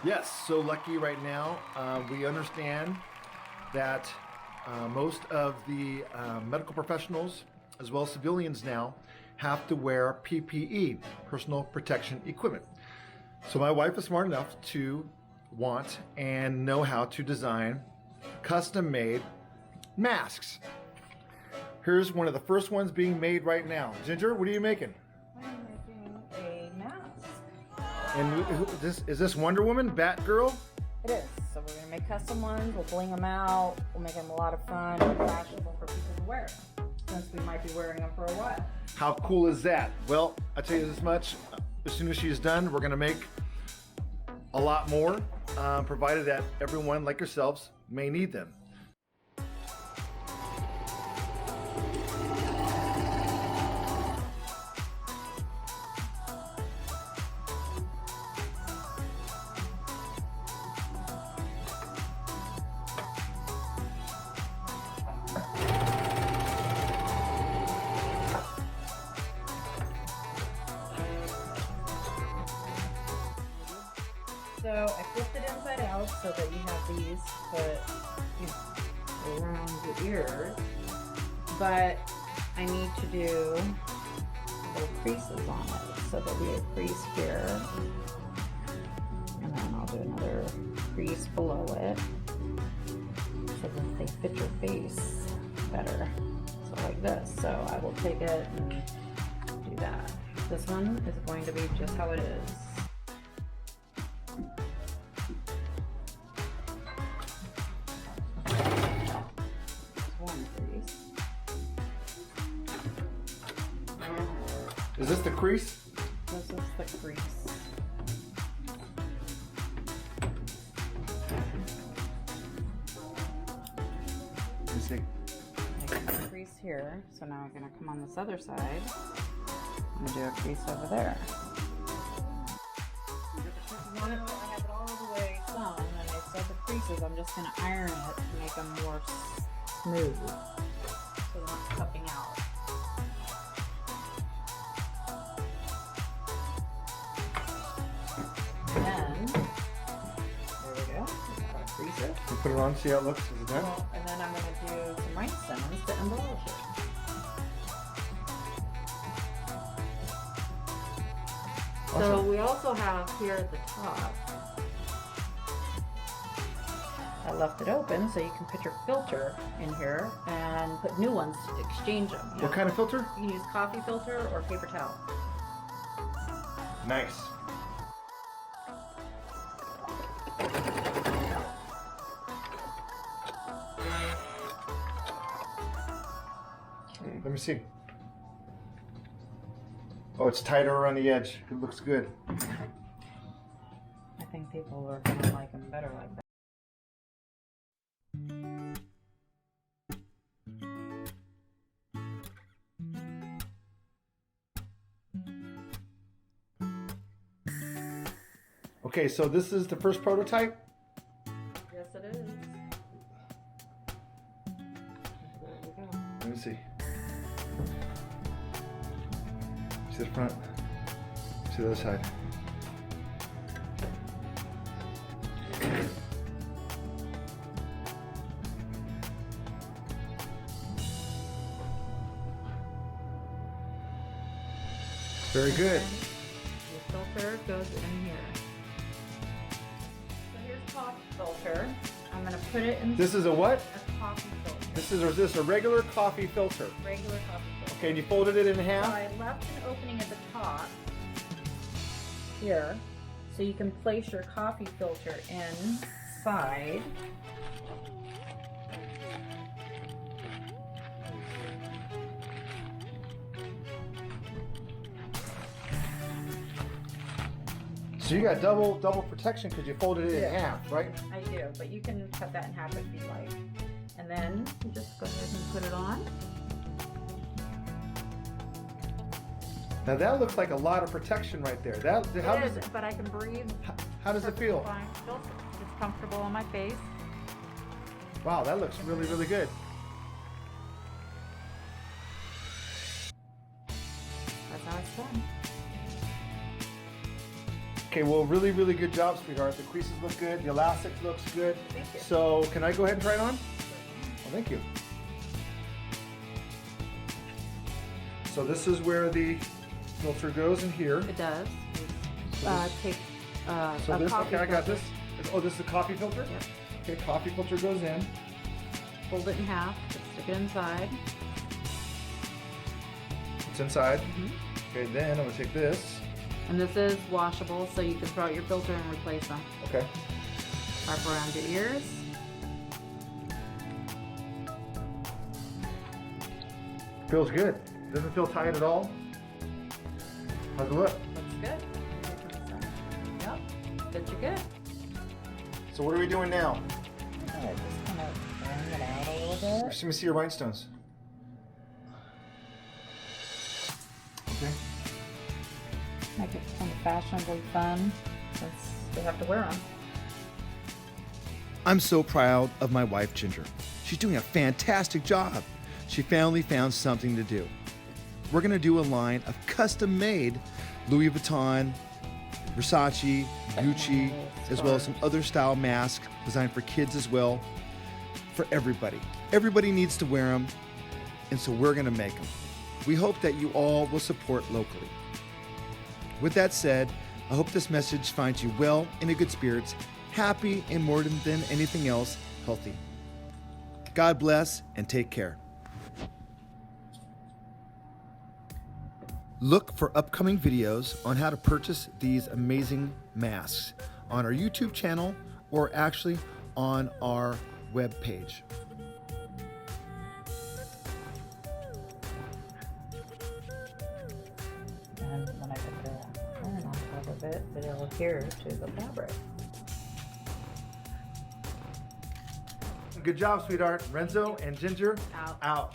Yes, so lucky right now. We understand that most of the medical professionals, as well as civilians now, have to wear PPE, personal protection equipment. So my wife is smart enough to want and know how to design custom-made masks. Here's one of the first ones being made right now. Ginger, what are you making? I'm making a mask. And is this Wonder Woman, Batgirl? It is. So we're going to make custom ones. We'll bling them out. We'll make them a lot of fun and fashionable for people to wear, since we might be wearing them for a while. How cool is that? Well, I'll tell you this much. As soon as she's done, we're going to make a lot more, provided that everyone like yourselves may need them. So I flipped it inside out so that you have these put around your ears. But I need to do little creases on it. So there'll be a crease here. And then I'll do another crease below it so that they fit your face better. So like this. So I will take it and do that. This one is going to be just how it is. Is this the crease? This is the crease. Let me see. I got a crease here, so now I'm going to come on this other side and do a crease over there. I have it all the way sewn, and I said the creases, I'm just going to iron it to make them more smooth, so they're not cupping out. And then, there we go, got a crease it. You put it on, see how it looks. Is it done? Well, and then I'm going to do some rhinestones to embellish it. Awesome. So we also have here at the top, I left it open so you can put your filter in here and put new ones to exchange them. What kind of filter? You can use coffee filter or paper towel. Nice. Okay. Let me see. Oh, it's tighter around the edge. It looks good. I think people are going to like them better like that. Okay, so this is the first prototype? Yes, it is. There we go. Let me see. See the front. See the other side. Very good. The filter goes in here. So here's coffee filter. I'm going to put it in This is a what? a coffee filter. Is this a regular coffee filter? Regular coffee filter. Okay, and you folded it in So half? I left an opening at the top here, so you can place your coffee filter inside. So you got double protection because you folded it in Yeah. half, right? I do, but you can cut that in half if you like. And then you just go ahead and put it on. Now that looks like a lot of protection right there. How It is, but I can breathe. how does it feel? Fine. It's comfortable on my face. Wow, that looks really, really good. That's how it's done. Okay, well, really, really good job, sweetheart. The creases look good. The elastic looks good. Thank you. So, can I go ahead and try it on? Well, thank you. So this is where the filter goes in here. It does. Take So a this, coffee okay, I got filter. this. Oh, this is the coffee filter? Yep. Okay, coffee filter goes in. Fold it in half. Stick it inside. It's inside. Mhm. Okay, then I'm gonna take this. And this is washable, so you can throw out your filter and replace them. Okay. Wrap around your ears. Feels good. Doesn't feel tight at all. How's it look? Looks good. Yep. Good, you're good. So what are we doing now? Just kind of bring it out a little bit. Let me see your rhinestones. Okay. Make it kind of fashionably fun since we have to wear them. I'm so proud of my wife, Ginger. She's doing a fantastic job. She finally found something to do. We're gonna do a line of custom-made Louis Vuitton, Versace, Gucci, as well as some other style masks designed for kids as well, for everybody. Everybody needs to wear them, and so we're gonna make them. We hope that you all will support locally. With that said, I hope this message finds you well, in a good spirits, happy, and more than anything else, healthy. God bless and take care. Look for upcoming videos on how to purchase these amazing masks on our YouTube channel or actually on our webpage. And when I put the iron on top of it, it'll adhere to the fabric. Good job, sweetheart. Renzo and Ginger Out. out.